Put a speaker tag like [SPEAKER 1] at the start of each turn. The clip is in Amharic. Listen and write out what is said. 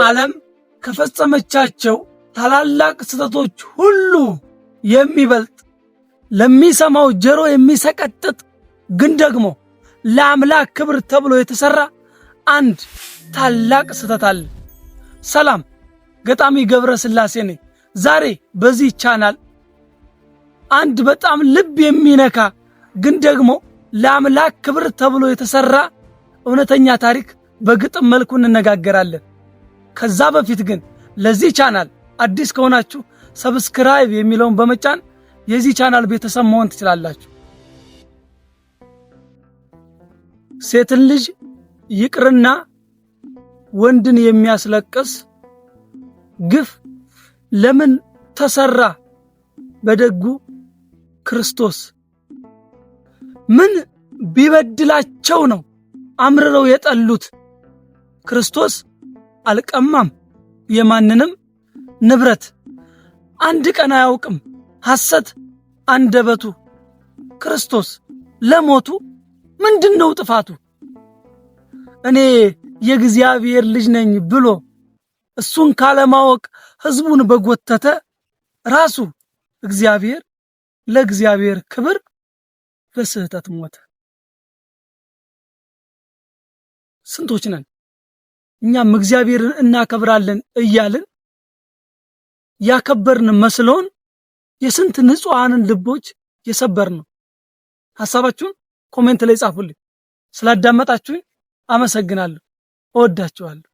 [SPEAKER 1] ዓለም ከፈጸመቻቸው ታላላቅ ስህተቶች ሁሉ የሚበልጥ ለሚሰማው ጆሮ የሚሰቀጥጥ ግን ደግሞ ለአምላክ ክብር ተብሎ የተሰራ አንድ ታላቅ ስህተት አለ። ሰላም፣ ገጣሚ ገብረ ስላሴ ነኝ። ዛሬ በዚህ ቻናል አንድ በጣም ልብ የሚነካ ግን ደግሞ ለአምላክ ክብር ተብሎ የተሰራ እውነተኛ ታሪክ በግጥም መልኩ እንነጋገራለን። ከዛ በፊት ግን ለዚህ ቻናል አዲስ ከሆናችሁ ሰብስክራይብ የሚለውን በመጫን የዚህ ቻናል ቤተሰብ መሆን ትችላላችሁ። ሴትን ልጅ ይቅርና ወንድን የሚያስለቅስ ግፍ ለምን ተሰራ በደጉ ክርስቶስ? ምን ቢበድላቸው ነው አምርረው የጠሉት? ክርስቶስ አልቀማም የማንንም ንብረት፣ አንድ ቀን አያውቅም ሐሰት አንደበቱ። ክርስቶስ ለሞቱ ምንድነው ጥፋቱ? እኔ የእግዚአብሔር ልጅ ነኝ ብሎ እሱን ካለማወቅ ሕዝቡን በጎተተ ራሱ እግዚአብሔር ለእግዚአብሔር ክብር በስህተት ሞተ። ስንቶች ነን እኛም እግዚአብሔርን እናከብራለን እያልን ያከበርን መስሎን የስንት ንጹሃንን ልቦች የሰበርን? ሐሳባችሁን ኮሜንት ላይ ጻፉልኝ። ስላዳመጣችሁኝ አመሰግናለሁ። እወዳችኋለሁ።